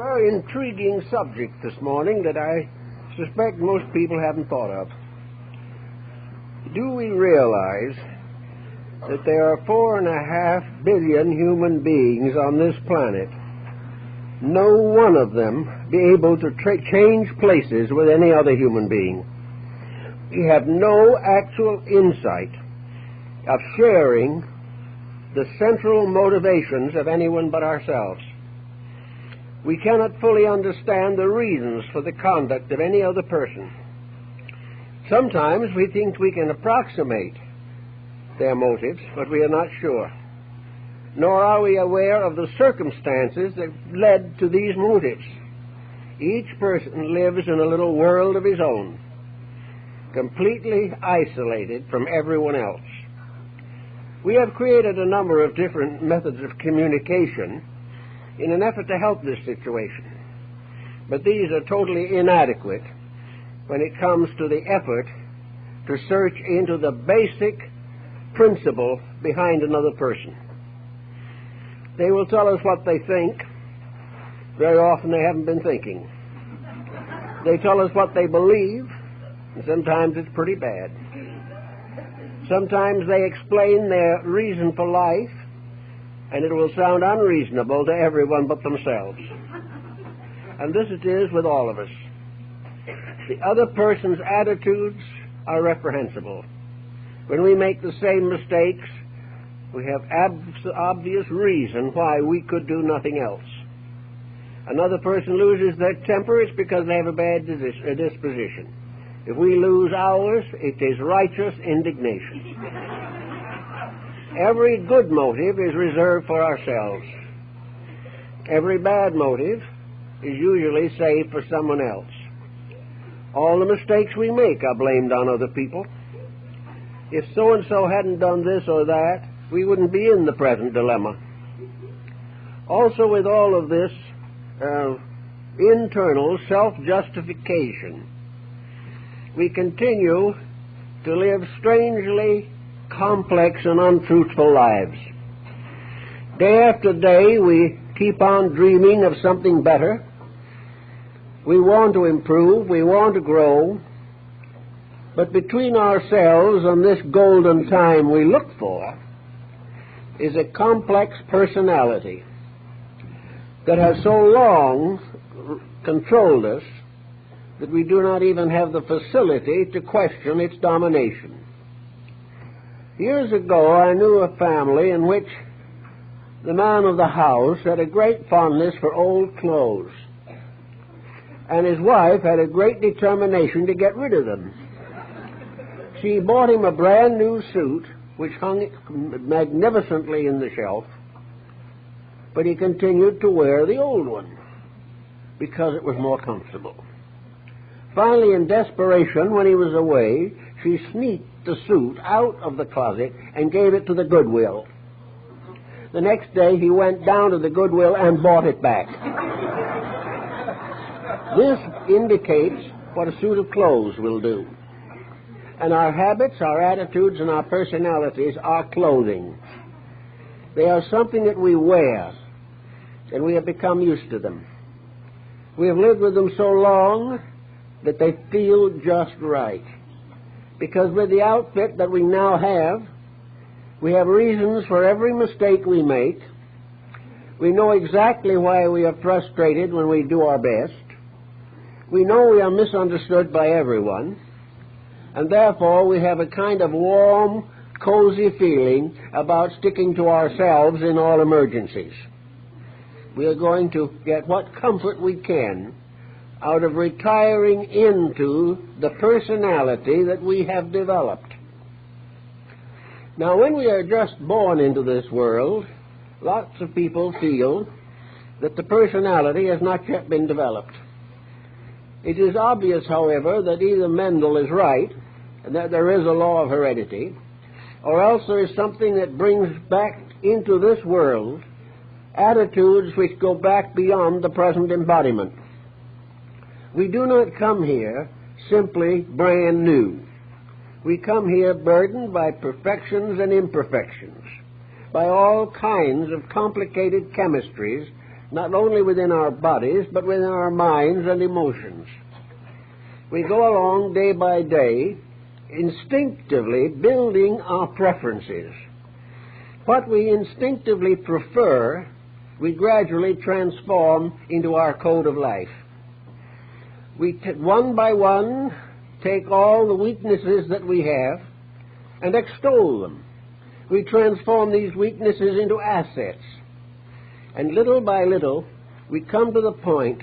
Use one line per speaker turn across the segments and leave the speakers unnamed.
very intriguing subject this morning that I suspect most people haven't thought of. Do we realize that there are 4.5 billion human beings on this planet, no one of them be able to change places with any other human being? We have no actual insight of sharing the central motivations of anyone but ourselves. We cannot fully understand the reasons for the conduct of any other person. Sometimes we think we can approximate their motives, but we are not sure. Nor are we aware of the circumstances that led to these motives. Each person lives in a little world of his own, completely isolated from everyone else. We have created a number of different methods of communication in an effort to help this situation, but these are totally inadequate when it comes to the effort to search into the basic principle behind another person. They will tell us what they think. Very often they haven't been thinking. They tell us what they believe, and sometimes it's pretty bad. Sometimes they explain their reason for life, and it will sound unreasonable to everyone but themselves. And this it is with all of us. The other person's attitudes are reprehensible. When we make the same mistakes, we have obvious reason why we could do nothing else. Another person loses their temper, it's because they have a bad disposition. If we lose ours, it is righteous indignation. Every good motive is reserved for ourselves. Every bad motive is usually saved for someone else. All the mistakes we make are blamed on other people. If so-and-so hadn't done this or that, we wouldn't be in the present dilemma. Also, with all of this internal self-justification, we continue to live strangely complex and untruthful lives. Day after day, we keep on dreaming of something better. We want to improve, we want to grow, but between ourselves and this golden time we look for is a complex personality that has so long controlled us that we do not even have the facility to question its domination. Years ago, I knew a family in which the man of the house had a great fondness for old clothes, and his wife had a great determination to get rid of them. She bought him a brand new suit, which hung magnificently in the shelf, but he continued to wear the old one because it was more comfortable. Finally, in desperation, when he was away, she sneaked the suit out of the closet and gave it to the Goodwill. The next day, he went down to the Goodwill and bought it back. This indicates what a suit of clothes will do. And our habits, our attitudes, and our personalities are clothing. They are something that we wear, and we have become used to them. We have lived with them so long that they feel just right. Because with the outfit that we now have, we have reasons for every mistake we make. We know exactly why we are frustrated when we do our best. We know we are misunderstood by everyone, and therefore we have a kind of warm, cozy feeling about sticking to ourselves in all emergencies. We are going to get what comfort we can out of retiring into the personality that we have developed. Now, when we are just born into this world, lots of people feel that the personality has not yet been developed. It is obvious, however, that either Mendel is right, and that there is a law of heredity, or else there is something that brings back into this world attitudes which go back beyond the present embodiment. We do not come here simply brand new. We come here burdened by perfections and imperfections, by all kinds of complicated chemistries not only within our bodies, but within our minds and emotions. We go along day by day, instinctively building our preferences. What we instinctively prefer, we gradually transform into our code of life. We, one by one, take all the weaknesses that we have and extol them. We transform these weaknesses into assets. And little by little, we come to the point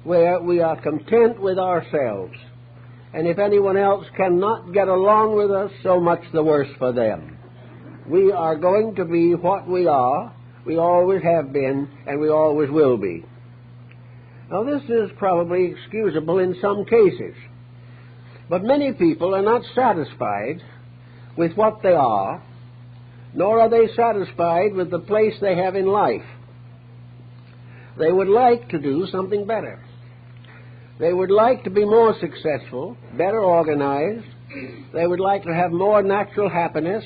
where we are content with ourselves. And if anyone else cannot get along with us, so much the worse for them. We are going to be what we are, we always have been, and we always will be. Now, this is probably excusable in some cases, but many people are not satisfied with what they are, nor are they satisfied with the place they have in life. They would like to do something better. They would like to be more successful, better organized. They would like to have more natural happiness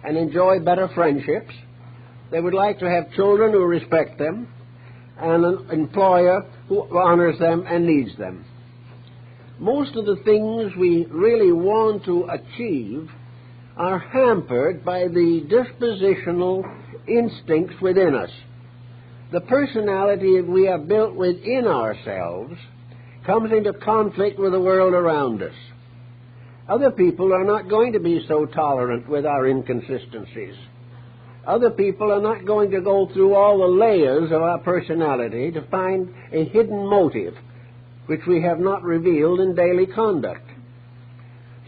and enjoy better friendships. They would like to have children who respect them and an employer who honors them and needs them. Most of the things we really want to achieve are hampered by the dispositional instincts within us. The personality we have built within ourselves comes into conflict with the world around us. Other people are not going to be so tolerant with our inconsistencies. Other people are not going to go through all the layers of our personality to find a hidden motive which we have not revealed in daily conduct.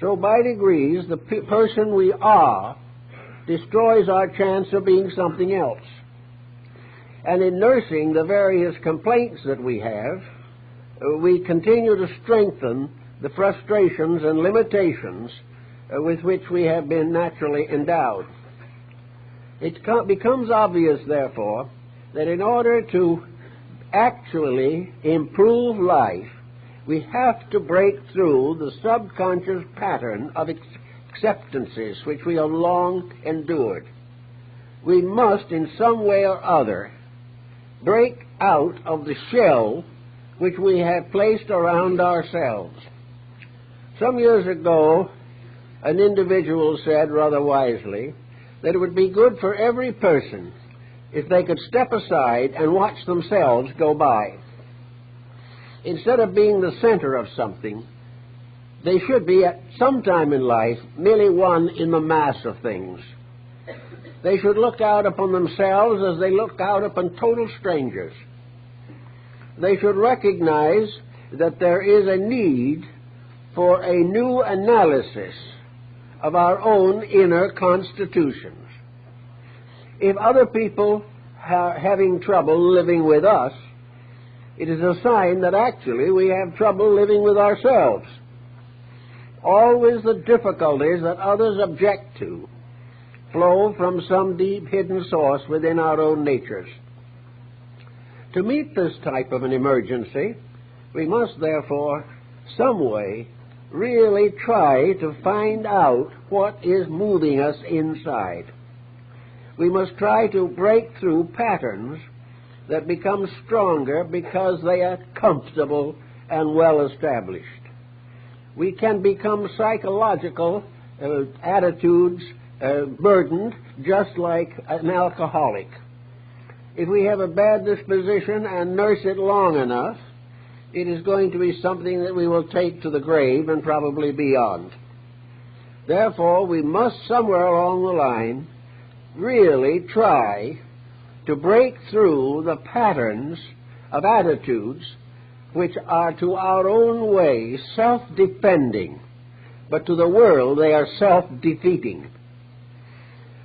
So by degrees, the person we are destroys our chance of being something else. And in nursing the various complaints that we have, we continue to strengthen the frustrations and limitations with which we have been naturally endowed. It becomes obvious, therefore, that in order to actually improve life, we have to break through the subconscious pattern of acceptances which we have long endured. We must, in some way or other, break out of the shell which we have placed around ourselves. Some years ago, an individual said rather wisely that it would be good for every person if they could step aside and watch themselves go by. Instead of being the center of something, they should be at some time in life merely one in the mass of things. They should look out upon themselves as they look out upon total strangers. They should recognize that there is a need for a new analysis of our own inner constitutions. If other people are having trouble living with us, it is a sign that actually we have trouble living with ourselves. Always the difficulties that others object to flow from some deep hidden source within our own natures. To meet this type of an emergency, we must therefore, some way, really try to find out what is moving us inside. We must try to break through patterns that become stronger because they are comfortable and well established. We can become psychological attitudes burdened just like an alcoholic. If we have a bad disposition and nurse it long enough, it is going to be something that we will take to the grave and probably beyond. Therefore, we must somewhere along the line really try to break through the patterns of attitudes which are to our own way self-defending, but to the world they are self-defeating.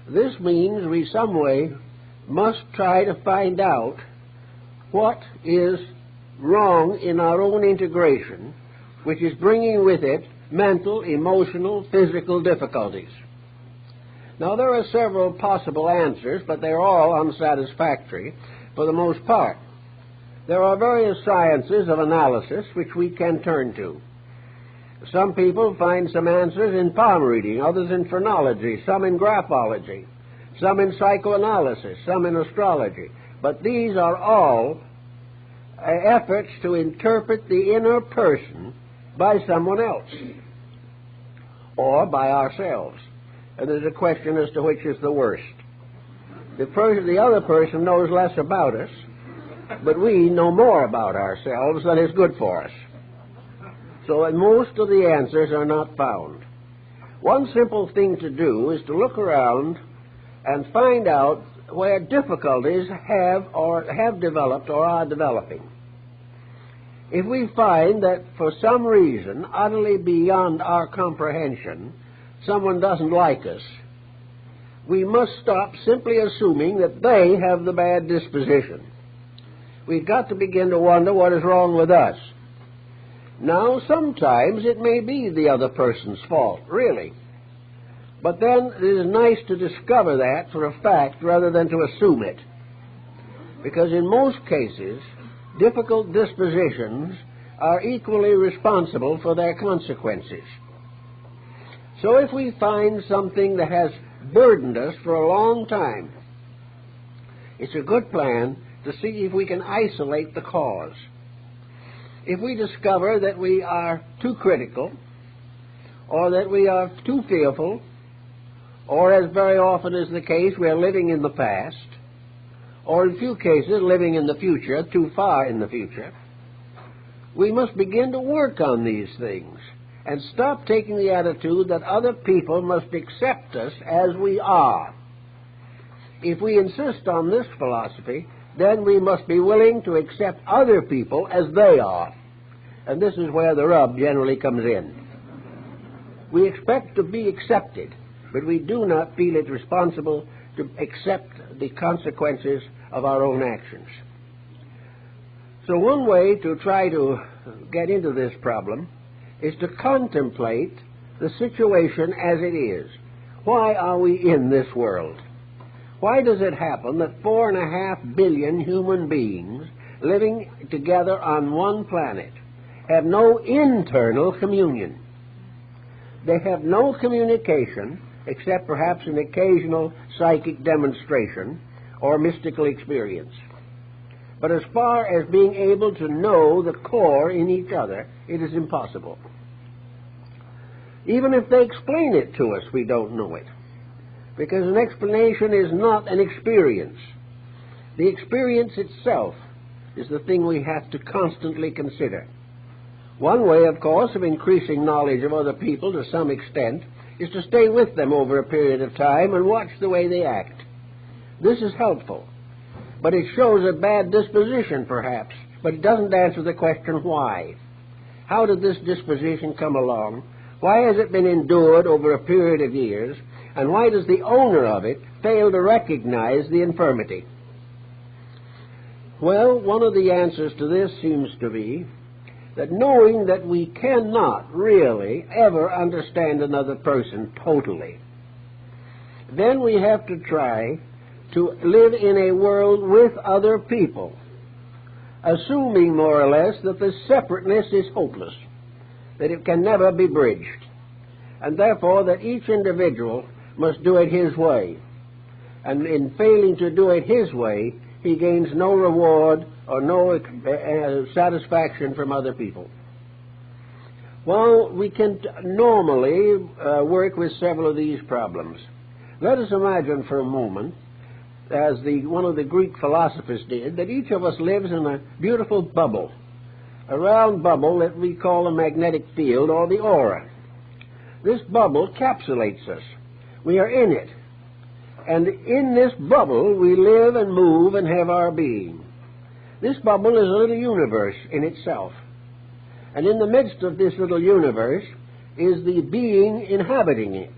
This means we some way must try to find out what is wrong in our own integration, which is bringing with it mental, emotional, physical difficulties. Now, there are several possible answers, but they're all unsatisfactory for the most part. There are various sciences of analysis which we can turn to. Some people find some answers in palm reading, others in phrenology, some in graphology, some in psychoanalysis, some in astrology. But these are all efforts to interpret the inner person by someone else or by ourselves. And there's a question as to which is the worst. The other person knows less about us, but we know more about ourselves than is good for us. So that most of the answers are not found. One simple thing to do is to look around and find out where difficulties have developed or are developing. If we find that for some reason, utterly beyond our comprehension, someone doesn't like us, we must stop simply assuming that they have the bad disposition. We've got to begin to wonder what is wrong with us. Now, sometimes it may be the other person's fault, really. But then it is nice to discover that for a fact rather than to assume it. Because in most cases, difficult dispositions are equally responsible for their consequences. So if we find something that has burdened us for a long time, it's a good plan to see if we can isolate the cause. If we discover that we are too critical, or that we are too fearful, or as very often is the case, we are living in the past, or in few cases living in the future, too far in the future, we must begin to work on these things and stop taking the attitude that other people must accept us as we are. If we insist on this philosophy, then we must be willing to accept other people as they are. And this is where the rub generally comes in. We expect to be accepted, but we do not feel it responsible to accept the consequences of our own actions. So one way to try to get into this problem is to contemplate the situation as it is. Why are we in this world? Why does it happen that 4.5 billion human beings living together on one planet have no internal communion? They have no communication except perhaps an occasional psychic demonstration or mystical experience. But as far as being able to know the core in each other, it is impossible. Even if they explain it to us, we don't know it. Because an explanation is not an experience. The experience itself is the thing we have to constantly consider. One way, of course, of increasing knowledge of other people to some extent is to stay with them over a period of time and watch the way they act. This is helpful, but it shows a bad disposition, perhaps, but it doesn't answer the question why. How did this disposition come along? Why has it been endured over a period of years? And why does the owner of it fail to recognize the infirmity? Well, one of the answers to this seems to be that knowing that we cannot really ever understand another person totally, then we have to try to live in a world with other people, assuming more or less that the separateness is hopeless, that it can never be bridged, and therefore that each individual must do it his way. And in failing to do it his way, he gains no reward or no satisfaction from other people. Well, we can normally work with several of these problems. Let us imagine for a moment, as one of the Greek philosophers did, that each of us lives in a beautiful bubble, a round bubble that we call a magnetic field or the aura. This bubble capsulates us. We are in it. And in this bubble we live and move and have our being. This bubble is a little universe in itself. And in the midst of this little universe is the being inhabiting it,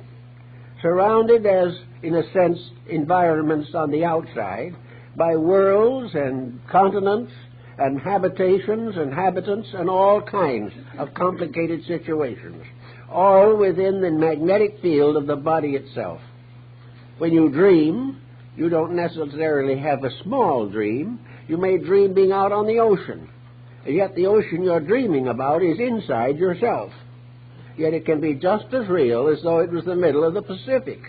surrounded as, in a sense, environments on the outside by worlds and continents and habitations and habitants and all kinds of complicated situations, all within the magnetic field of the body itself. When you dream, you don't necessarily have a small dream. You may dream being out on the ocean, and yet the ocean you're dreaming about is inside yourself. Yet it can be just as real as though it was the middle of the Pacific.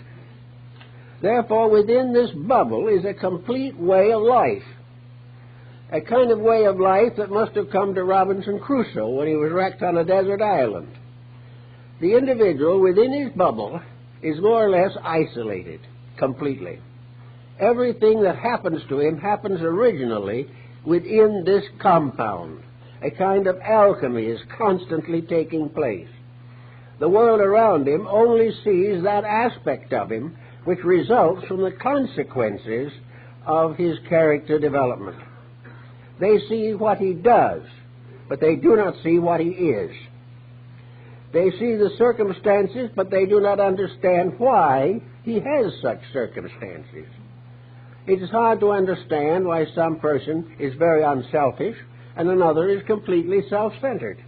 Therefore, within this bubble is a complete way of life. a kind of way of life that must have come to Robinson Crusoe when he was wrecked on a desert island. The individual within his bubble is more or less isolated completely. Everything that happens to him happens originally within this compound. A kind of alchemy is constantly taking place. The world around him only sees that aspect of him which results from the consequences of his character development. They see what he does, but they do not see what he is. They see the circumstances, but they do not understand why he has such circumstances. It is hard to understand why some person is very unselfish and another is completely self-centered.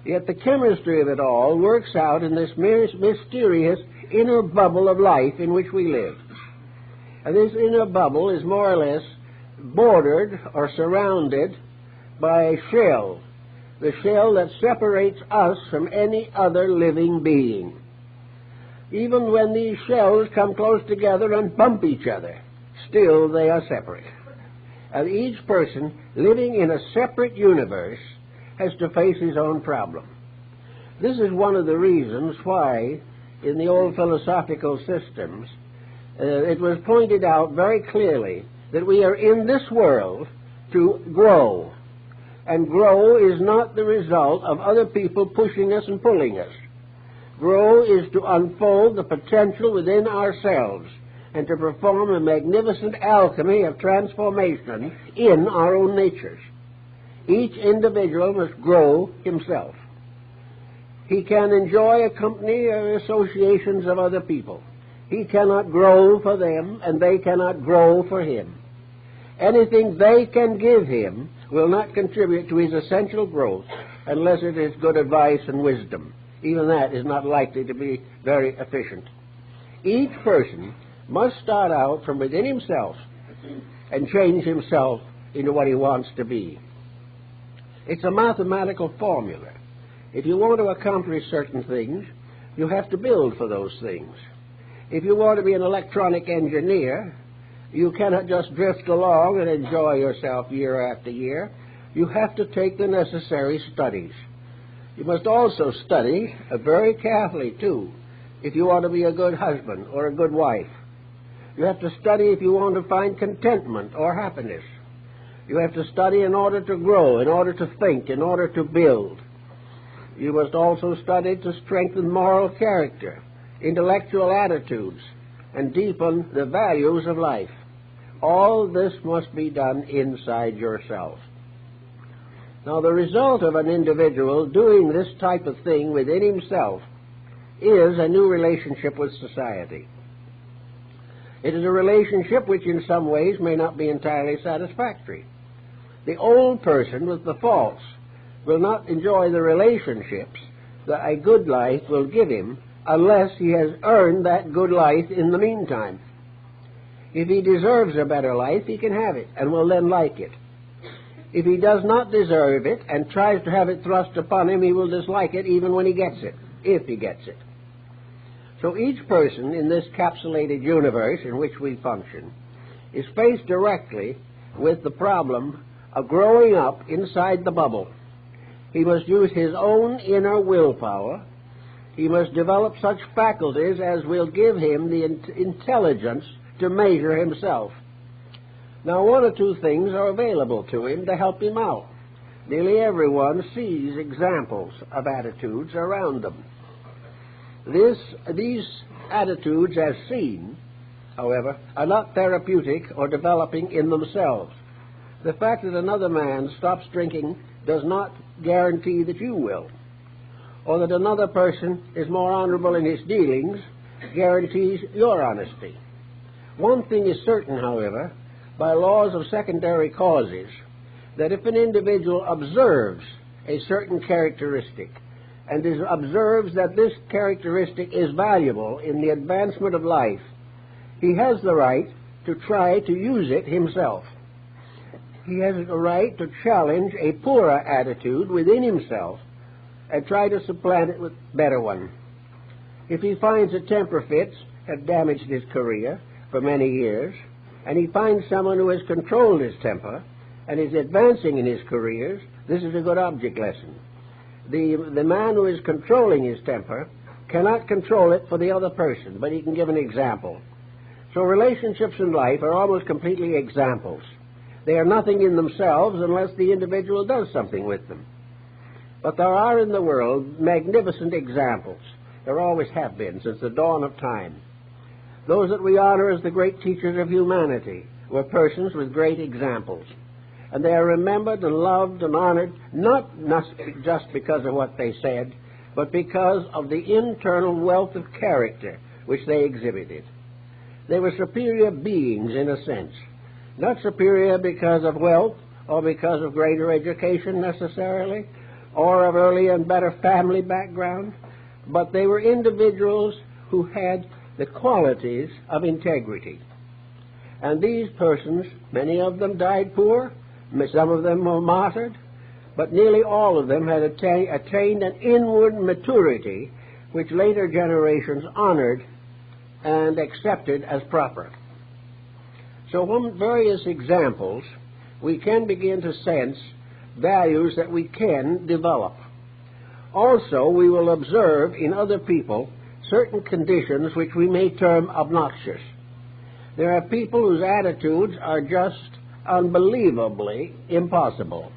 Yet the chemistry of it all works out in this mysterious inner bubble of life in which we live. And this inner bubble is more or less bordered or surrounded by a shell, the shell that separates us from any other living being. Even when these shells come close together and bump each other, still they are separate. And each person living in a separate universe has to face his own problem. This is one of the reasons why in the old philosophical systems it was pointed out very clearly that we are in this world to grow. And grow is not the result of other people pushing us and pulling us. Grow is to unfold the potential within ourselves and to perform a magnificent alchemy of transformation in our own natures. Each individual must grow himself. He can enjoy a company or associations of other people. He cannot grow for them, and they cannot grow for him. Anything they can give him will not contribute to his essential growth unless it is good advice and wisdom. Even that is not likely to be very efficient. Each person must start out from within himself and change himself into what he wants to be. It's a mathematical formula. If you want to accomplish certain things, you have to build for those things. If you want to be an electronic engineer, you cannot just drift along and enjoy yourself year after year. You have to take the necessary studies. You must also study very carefully, too, if you want to be a good husband or a good wife. You have to study if you want to find contentment or happiness. You have to study in order to grow, in order to think, in order to build. You must also study to strengthen moral character, intellectual attitudes, and deepen the values of life. All this must be done inside yourself. Now, the result of an individual doing this type of thing within himself is a new relationship with society. It is a relationship which in some ways may not be entirely satisfactory. The old person with the faults will not enjoy the relationships that a good life will give him unless he has earned that good life in the meantime. If he deserves a better life, he can have it and will then like it. If he does not deserve it and tries to have it thrust upon him, he will dislike it even when he gets it, if he gets it. So each person in this capsulated universe in which we function is faced directly with the problem of growing up inside the bubble. He must use his own inner willpower. He must develop such faculties as will give him the intelligence to measure himself. Now, one or two things are available to him to help him out. Nearly everyone sees examples of attitudes around them. These attitudes, as seen, however, are not therapeutic or developing in themselves. The fact that another man stops drinking does not guarantee that you will. Or that another person is more honorable in his dealings guarantees your honesty. One thing is certain, however, by laws of secondary causes, that if an individual observes a certain characteristic and observes that this characteristic is valuable in the advancement of life, he has the right to try to use it himself. He has a right to challenge a poorer attitude within himself and try to supplant it with a better one. If he finds that temper fits have damaged his career for many years, and he finds someone who has controlled his temper and is advancing in his careers, this is a good object lesson. The man who is controlling his temper cannot control it for the other person, but he can give an example. So relationships in life are almost completely examples. They are nothing in themselves unless the individual does something with them. But there are in the world magnificent examples. There always have been since the dawn of time. Those that we honor as the great teachers of humanity were persons with great examples. And they are remembered and loved and honored not just because of what they said, but because of the internal wealth of character which they exhibited. They were superior beings in a sense, not superior because of wealth or because of greater education necessarily, or of earlier and better family background, but they were individuals who had the qualities of integrity. And these persons, many of them died poor, some of them were martyred, but nearly all of them had attained an inward maturity which later generations honored and accepted as proper. So from various examples, we can begin to sense values that we can develop. Also, we will observe in other people certain conditions which we may term obnoxious. There are people whose attitudes are just unbelievably impossible.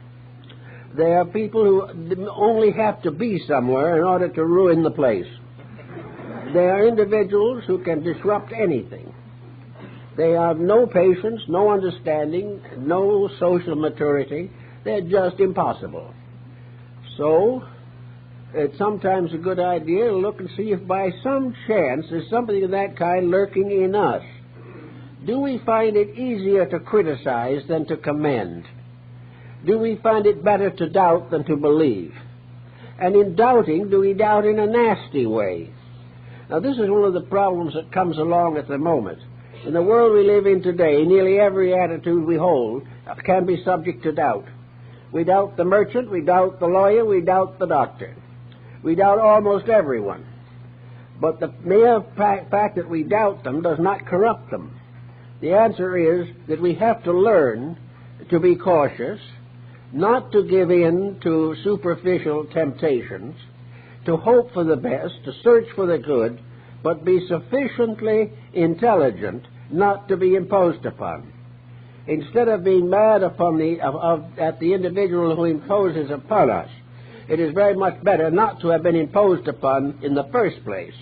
There are people who only have to be somewhere in order to ruin the place. There are individuals who can disrupt anything. They have no patience, no understanding, no social maturity. They're just impossible. So, it's sometimes a good idea to look and see if by some chance there's something of that kind lurking in us. Do we find it easier to criticize than to commend? Do we find it better to doubt than to believe? And in doubting, do we doubt in a nasty way? Now, this is one of the problems that comes along at the moment. In the world we live in today, nearly every attitude we hold can be subject to doubt. We doubt the merchant, we doubt the lawyer, we doubt the doctor. We doubt almost everyone. But the mere fact that we doubt them does not corrupt them. The answer is that we have to learn to be cautious, not to give in to superficial temptations, to hope for the best, to search for the good, but be sufficiently intelligent not to be imposed upon. Instead of being mad upon at the individual who imposes upon us, it is very much better not to have been imposed upon in the first place.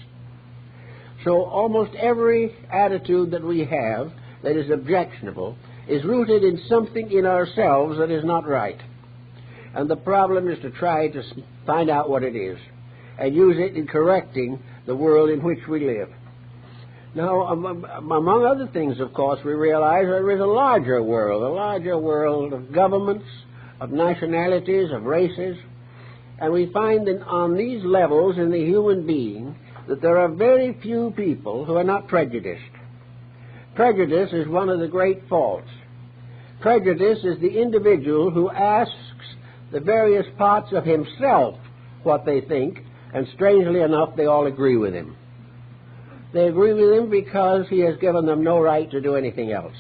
So almost every attitude that we have that is objectionable is rooted in something in ourselves that is not right. And the problem is to try to find out what it is and use it in correcting the world in which we live. Now, among other things, of course, we realize there is a larger world of governments, of nationalities, of races, and we find that on these levels in the human being that there are very few people who are not prejudiced. Prejudice is one of the great faults. Prejudice is the individual who asks the various parts of himself what they think, and strangely enough, they all agree with him. They agree with him because he has given them no right to do anything else.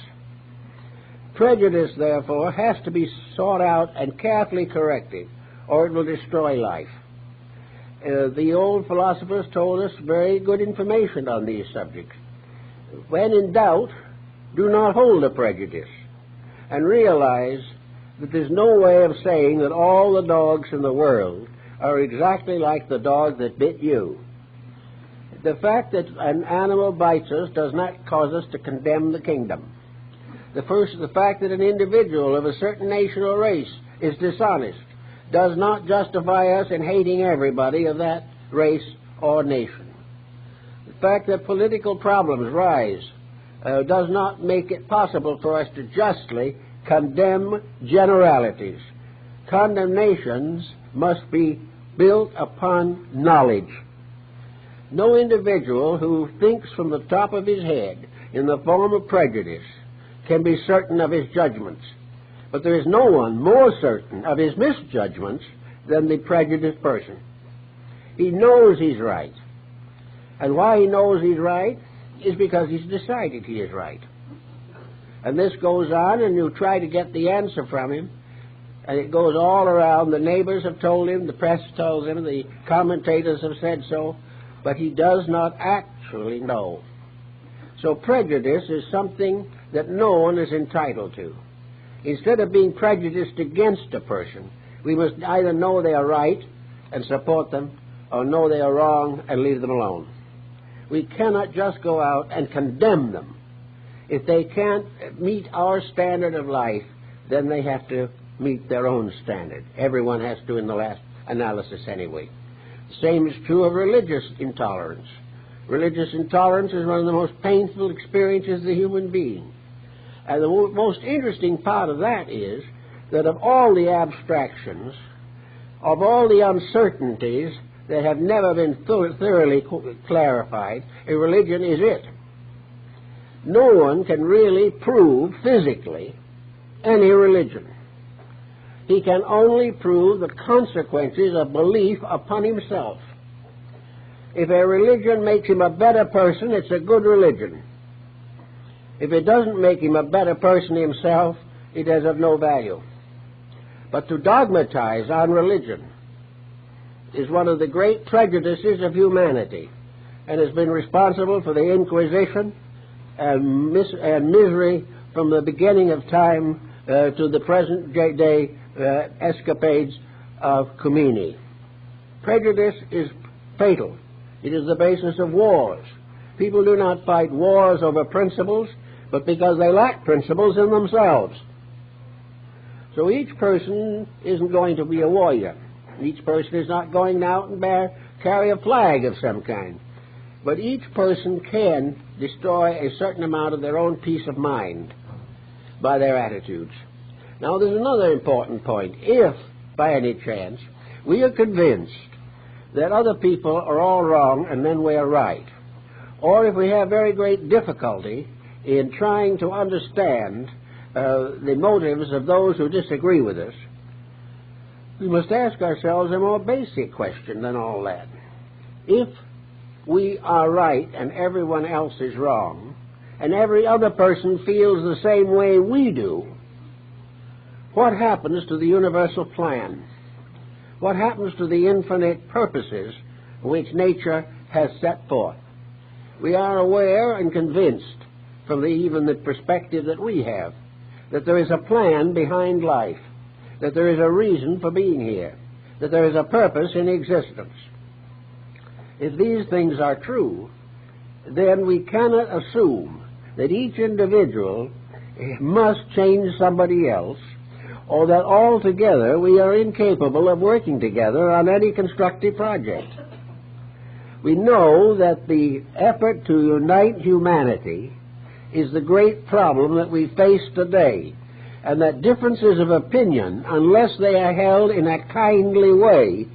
Prejudice, therefore, has to be sought out and carefully corrected, or it will destroy life. The old philosophers told us very good information on these subjects. When in doubt, do not hold a prejudice, and realize that there's no way of saying that all the dogs in the world are exactly like the dog that bit you. The fact that an animal bites us does not cause us to condemn the kingdom. The fact that an individual of a certain nation or race is dishonest does not justify us in hating everybody of that race or nation. The fact that political problems rise does not make it possible for us to justly condemn generalities. Condemnations must be built upon knowledge. No individual who thinks from the top of his head in the form of prejudice can be certain of his judgments. But there is no one more certain of his misjudgments than the prejudiced person. He knows he's right. And why he knows he's right is because he's decided he is right. And this goes on, and you try to get the answer from him, and it goes all around. The neighbors have told him, the press tells him, the commentators have said so, but he does not actually know. So prejudice is something that no one is entitled to. Instead of being prejudiced against a person, we must either know they are right and support them, or know they are wrong and leave them alone. We cannot just go out and condemn them. If they can't meet our standard of life, then they have to meet their own standard. Everyone has to in the last analysis anyway. The same is true of religious intolerance. Religious intolerance is one of the most painful experiences of the human being. And the most interesting part of that is that of all the abstractions, of all the uncertainties that have never been thoroughly clarified, a religion is it. No one can really prove physically any religion. He can only prove the consequences of belief upon himself. If a religion makes him a better person, it's a good religion. If it doesn't make him a better person himself, it is of no value. But to dogmatize on religion is one of the great prejudices of humanity, and has been responsible for the Inquisition and misery from the beginning of time to the present day escapades of Khomeini. Prejudice is fatal. It is the basis of wars. People do not fight wars over principles, but because they lack principles in themselves. So each person isn't going to be a warrior. Each person is not going out and carry a flag of some kind. But each person can destroy a certain amount of their own peace of mind by their attitudes. Now there's another important point. If, by any chance, we are convinced that other people are all wrong and then we are right, or if we have very great difficulty in trying to understand the motives of those who disagree with us, we must ask ourselves a more basic question than all that. If we are right and everyone else is wrong, and every other person feels the same way we do, what happens to the universal plan? What happens to the infinite purposes which nature has set forth? We are aware and convinced from even the perspective that we have that there is a plan behind life, that there is a reason for being here, that there is a purpose in existence. If these things are true, then we cannot assume that each individual must change somebody else, or that altogether we are incapable of working together on any constructive project. We know that the effort to unite humanity is the great problem that we face today, and that differences of opinion, unless they are held in a kindly way,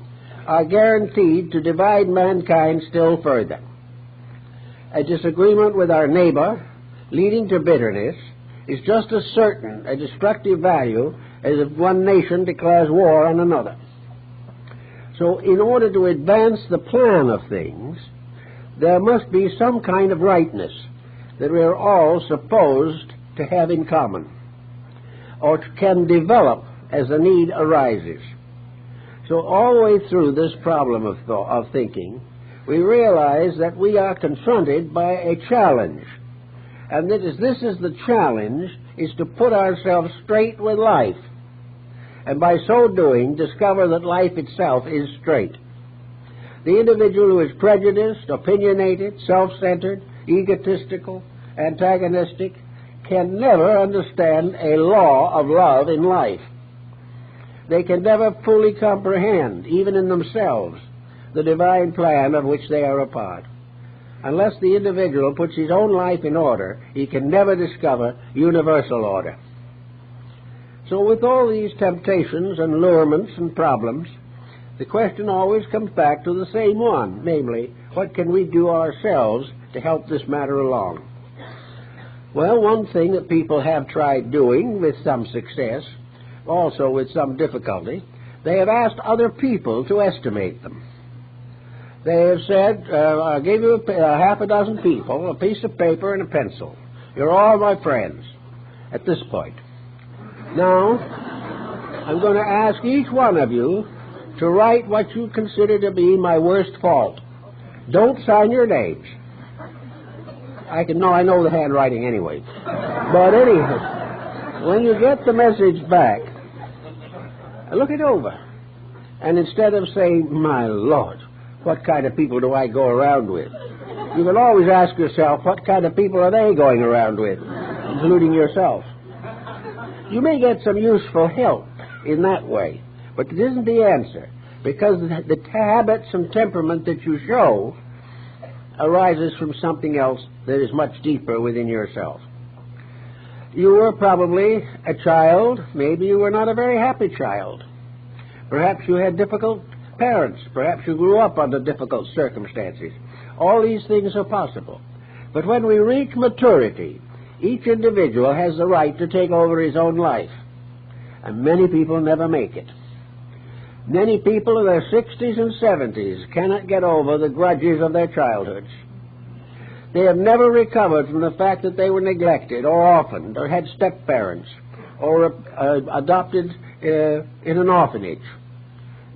are guaranteed to divide mankind still further. A disagreement with our neighbor, leading to bitterness, is just as certain a destructive value as if one nation declares war on another. So in order to advance the plan of things, there must be some kind of rightness that we are all supposed to have in common, or can develop as the need arises. So all the way through this problem of thinking, we realize that we are confronted by a challenge. And this is the challenge, is to put ourselves straight with life. And by so doing, discover that life itself is straight. The individual who is prejudiced, opinionated, self-centered, egotistical, antagonistic, can never understand a law of love in life. They can never fully comprehend, even in themselves, the divine plan of which they are a part. Unless the individual puts his own life in order, he can never discover universal order. So with all these temptations and allurements and problems, the question always comes back to the same one, namely, what can we do ourselves to help this matter along? Well, one thing that people have tried doing with some success, also with some difficulty, they have asked other people to estimate them. They have said, I'll give you half a dozen people, a piece of paper and a pencil. You're all my friends. at this point. Now, I'm going to ask each one of you to write what you consider to be my worst fault. Don't sign your names. I know the handwriting anyway. But anyhow, when you get the message back, look it over. And instead of saying, my Lord, what kind of people do I go around with? You can always ask yourself, what kind of people are they going around with, including yourself? You may get some useful help in that way, but it isn't the answer, because the habits and temperament that you show arises from something else that is much deeper within yourself. You were probably a child. Maybe you were not a very happy child. Perhaps you had difficult parents. Perhaps you grew up under difficult circumstances. All these things are possible. But when we reach maturity, each individual has the right to take over his own life. And many people never make it. Many people in their 60s and 70s cannot get over the grudges of their childhoods. They have never recovered from the fact that they were neglected or orphaned or had step-parents or adopted in an orphanage.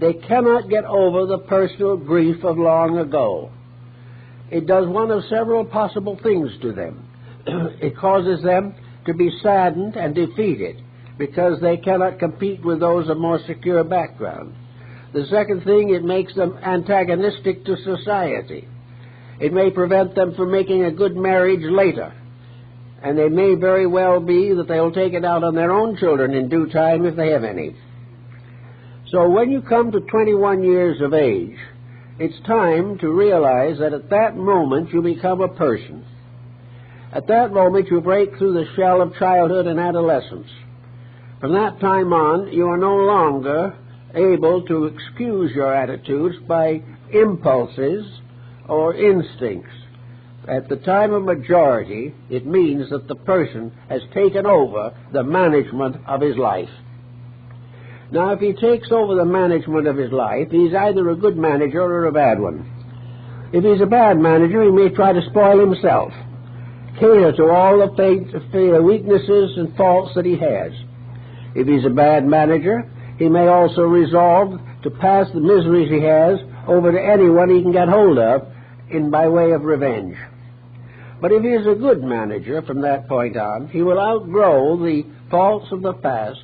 They cannot get over the personal grief of long ago. It does one of several possible things to them. It causes them to be saddened and defeated because they cannot compete with those of more secure background. The second thing, it makes them antagonistic to society. It may prevent them from making a good marriage later. And it may very well be that they'll take it out on their own children in due time if they have any. So when you come to 21 years of age, it's time to realize that at that moment you become a person. At that moment you break through the shell of childhood and adolescence. From that time on, you are no longer able to excuse your attitudes by impulses or instincts. At the time of majority, it means that the person has taken over the management of his life. Now, if he takes over the management of his life, he's either a good manager or a bad one. If he's a bad manager, he may try to spoil himself, cater to all the weaknesses and faults that he has. If he's a bad manager, he may also resolve to pass the miseries he has over to anyone he can get hold of by way of revenge. But if he is a good manager from that point on, he will outgrow the faults of the past.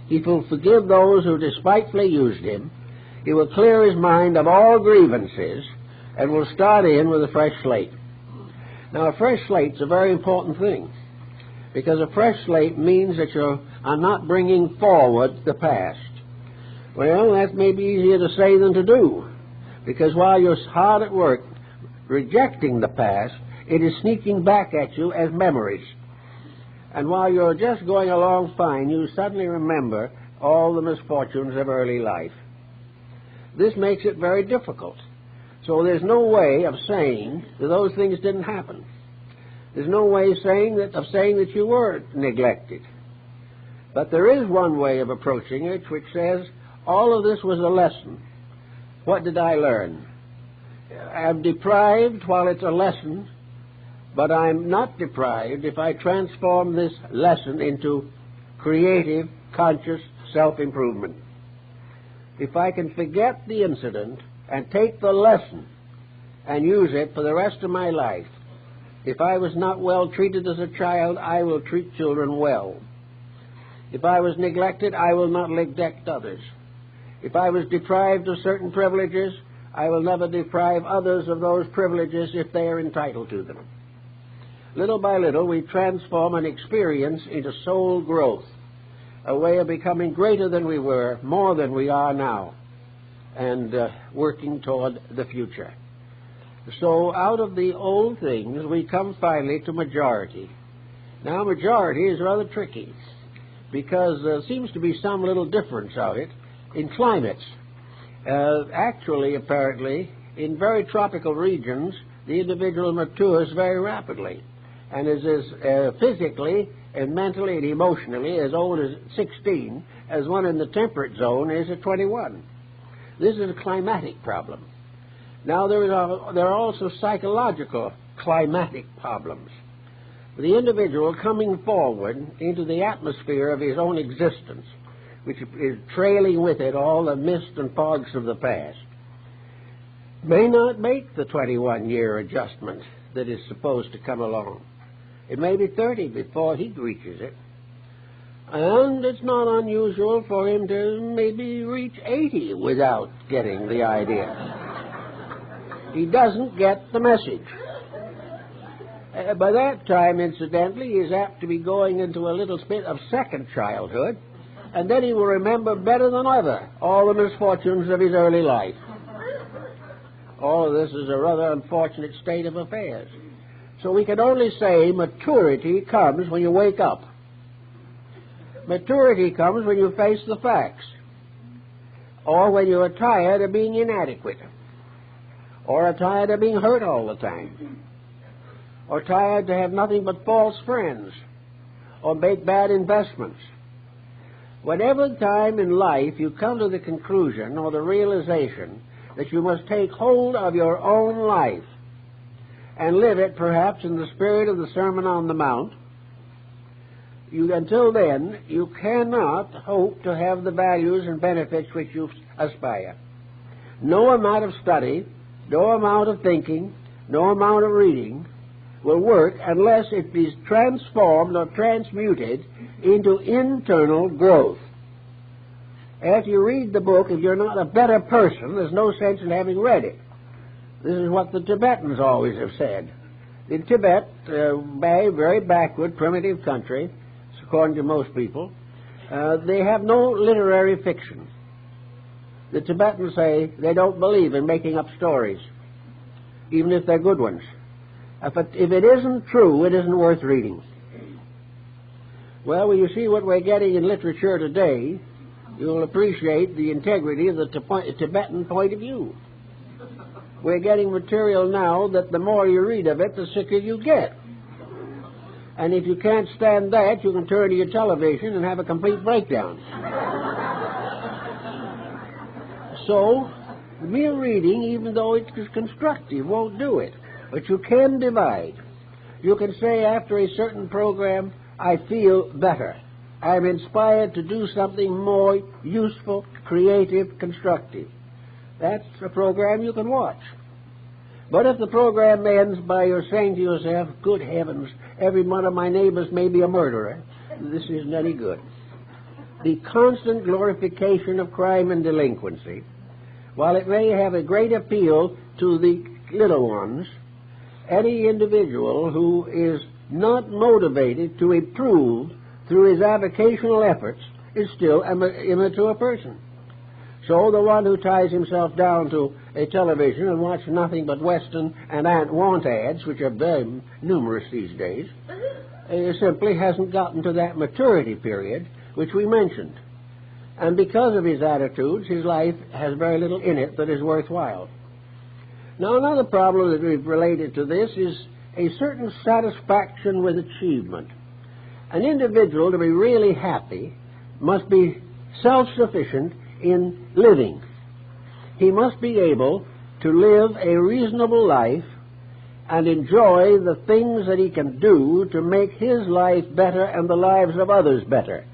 He will forgive those who despitefully used him. He will clear his mind of all grievances and will start in with a fresh slate. Now, a fresh slate's a very important thing, because a fresh slate means that you are not bringing forward the past. Well, that may be easier to say than to do, because while you're hard at work rejecting the past, it is sneaking back at you as memories. And while you're just going along fine, you suddenly remember all the misfortunes of early life. This makes it very difficult. So there's no way of saying that those things didn't happen. There's no way of saying that you were neglected. But there is one way of approaching it which says, all of this was a lesson. What did I learn? I'm deprived while it's a lesson, but I'm not deprived if I transform this lesson into creative, conscious self-improvement. If I can forget the incident and take the lesson and use it for the rest of my life, if I was not well treated as a child, I will treat children well. If I was neglected, I will not neglect others. If I was deprived of certain privileges, I will never deprive others of those privileges if they are entitled to them. Little by little, we transform an experience into soul growth, a way of becoming greater than we were, more than we are now, and working toward the future. So out of the old things, we come finally to majority. Now, majority is rather tricky, because there seems to be some little difference of it in climates. Actually, apparently, in very tropical regions, the individual matures very rapidly and is as physically and mentally and emotionally as old as 16 as one in the temperate zone is at 21. This is a climatic problem. Now, there are also psychological climatic problems. the individual coming forward into the atmosphere of his own existence, which is trailing with it all the mist and fogs of the past, may not make the 21-year adjustment that is supposed to come along. It may be 30 before he reaches it. And it's not unusual for him to maybe reach 80 without getting the idea. He doesn't get the message. By that time, incidentally, he is apt to be going into a little bit of second childhood, and then he will remember better than ever all the misfortunes of his early life. All of this is a rather unfortunate state of affairs. So we can only say maturity comes when you wake up. Maturity comes when you face the facts, or when you are tired of being inadequate, or are tired of being hurt all the time, or tired to have nothing but false friends, or make bad investments. Whatever time in life you come to the conclusion or the realization that you must take hold of your own life and live it perhaps in the spirit of the Sermon on the Mount, until then, you cannot hope to have the values and benefits which you aspire. No amount of study, no amount of thinking, no amount of reading will work unless it is transformed or transmuted into internal growth. After you read the book, if you're not a better person, there's no sense in having read it. This is what the Tibetans always have said. In Tibet, a very backward, primitive country, according to most people, they have no literary fiction. The Tibetans say they don't believe in making up stories, even if they're good ones. If it isn't true, it isn't worth reading. Well, when you see what we're getting in literature today, you'll appreciate the integrity of the Tibetan point of view. We're getting material now that the more you read of it, the sicker you get. And if you can't stand that, you can turn to your television and have a complete breakdown. So, mere reading, even though it is constructive, won't do it. But you can divide. You can say after a certain program, I feel better. I'm inspired to do something more useful, creative, constructive. That's a program you can watch. But if the program ends by your saying to yourself, good heavens, every one of my neighbors may be a murderer, this isn't any good. The constant glorification of crime and delinquency, while it may have a great appeal to the little ones, any individual who is not motivated to improve through his avocational efforts is still an immature person. So the one who ties himself down to a television and watches nothing but Western and want ads, which are very numerous these days, simply hasn't gotten to that maturity period which we mentioned. And because of his attitudes, his life has very little in it that is worthwhile. Now, another problem that we've related to this is a certain satisfaction with achievement. An individual, to be really happy, must be self-sufficient in living. He must be able to live a reasonable life and enjoy the things that he can do to make his life better and the lives of others better.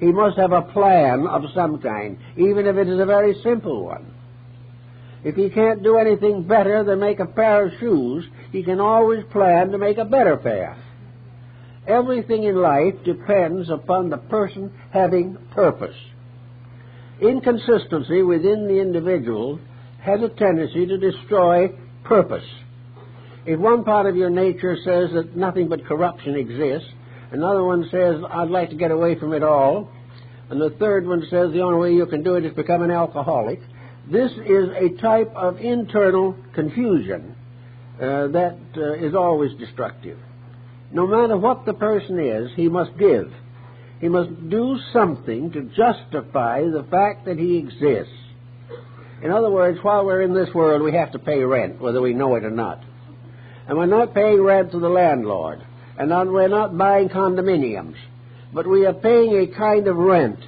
He must have a plan of some kind, even if it is a very simple one. If he can't do anything better than make a pair of shoes, he can always plan to make a better pair. Everything in life depends upon the person having purpose. Inconsistency within the individual has a tendency to destroy purpose. If one part of your nature says that nothing but corruption exists, another one says, I'd like to get away from it all, and the third one says the only way you can do it is become an alcoholic, this is a type of internal confusion that is always destructive. No matter what the person is, he must give. He must do something to justify the fact that he exists. In other words, while we're in this world, we have to pay rent, whether we know it or not. And we're not paying rent to the landlord, and we're not buying condominiums, but we are paying a kind of rent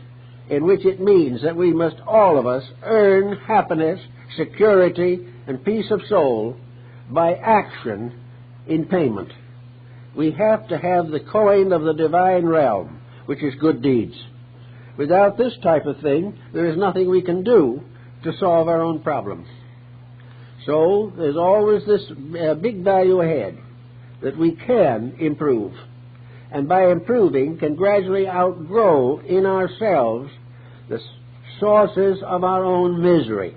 in which it means that we must, all of us, earn happiness, security, and peace of soul by action in payment. We have to have the coin of the divine realm, which is good deeds. Without this type of thing, there is nothing we can do to solve our own problems. So there's always this big value ahead, that we can improve, and by improving can gradually outgrow in ourselves the sources of our own misery.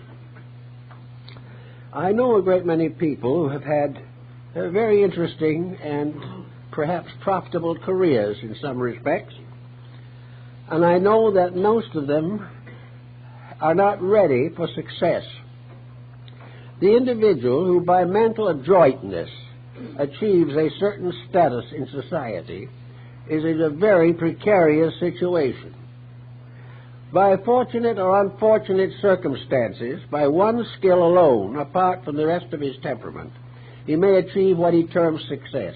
I know a great many people who have had very interesting and perhaps profitable careers in some respects, and I know that most of them are not ready for success. The individual who by mental adroitness achieves a certain status in society is in a very precarious situation. By fortunate or unfortunate circumstances, by one skill alone, apart from the rest of his temperament, he may achieve what he terms success.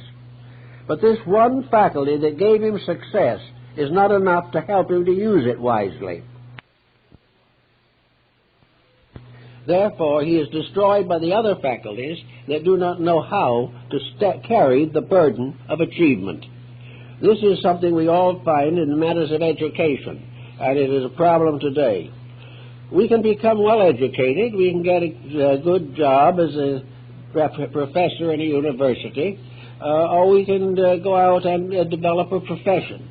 But this one faculty that gave him success is not enough to help him to use it wisely. Therefore, he is destroyed by the other faculties that do not know how to carry the burden of achievement. This is something we all find in matters of education, and it is a problem today. We can become well educated, we can get a good job as a professor in a university, or we can go out and develop a profession.